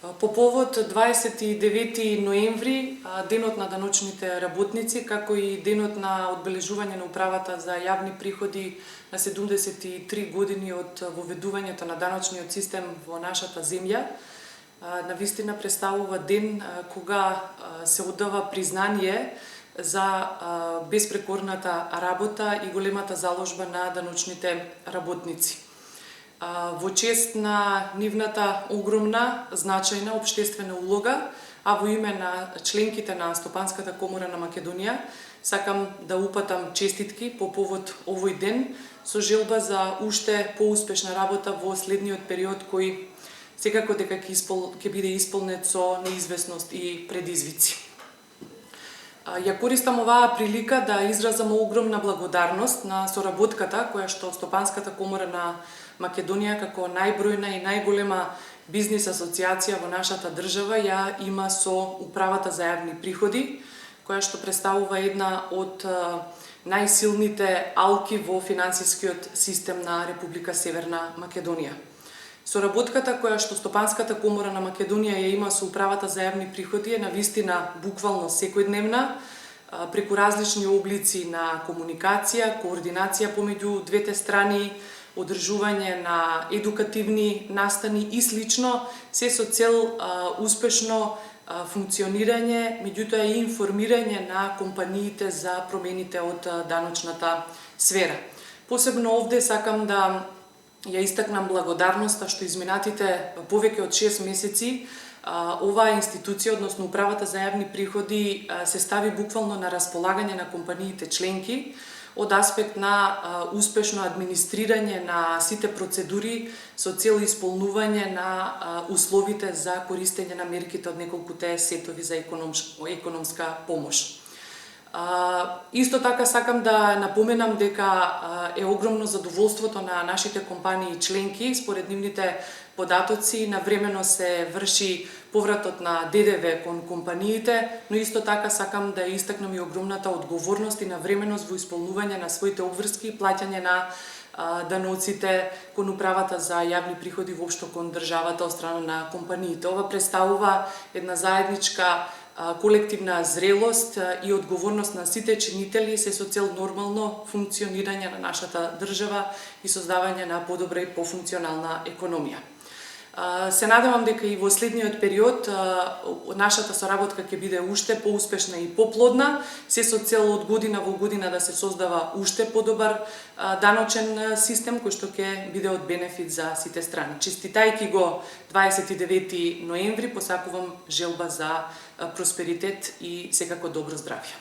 По повод 29 ноември, денот на даночните работници, како и денот на одбележување на управата за јавни приходи на 73 години од воведувањето на даночниот систем во нашата земја, навистина представува ден кога се оддава признание за безпрекорната работа и големата заложба на даночните работници. Во чест на нивната огромна, значајна општествена улога, а во име на членките на Стопанската комора на Македонија, сакам да упатам честитки по повод овој ден со желба за уште поуспешна работа во следниот период кој секако дека ќе биде исполнет со неизвестност и предизвици. Ја користам оваа прилика да изразам огромна благодарност на соработката која што Стопанската комора на Македонија како најбројна и најголема бизнис асоциација во нашата држава ја има со управата за јавни приходи, која што представува една од најсилните алки во финансискиот систем на Република Северна Македонија. Соработката која што Стопанската комора на Македонија ја има со управата за јавни приходи е навистина буквално секојдневна, преку различни облици на комуникација, координација помеѓу двете страни, одржување на едукативни настани и слично, се со цел успешно функционирање, меѓутоа и информирање на компаниите за промените од даночната сфера. Посебно овде сакам да ја истакнам благодарноста што изминатите повеќе од 6 месеци оваа институција, односно управата за јавни приходи, се стави буквално на располагање на компаниите членки од аспект на успешно администрирање на сите процедури со цел исполнување на условите за користење на мерките од неколкуте сетови за економска помош. Исто така сакам да напоменам дека е огромно задоволството на нашите компании членки. Според нивните податоци навремено се врши повратот на ДДВ кон компаниите, но исто така сакам да истакнам и огромната одговорност и навременост во исполнување на своите обврски и плаќање на даноците кон управата за јавни приходи воопшто кон државата од страна на компаниите. Ова представува една заедничка колективна зрелост и одговорност на сите чинители се со цел нормално функционирање на нашата држава и создавање на подобра и пофункционална економија. Се надевам дека и во следниот период нашата соработка ќе биде уште поуспешна и поплодна, се со цел од година во година да се создава уште подобар даночен систем кој што ќе биде од бенефит за сите страни. Честитајќи го 29 ноември, посакувам желба за просперитет и секако добро здравје.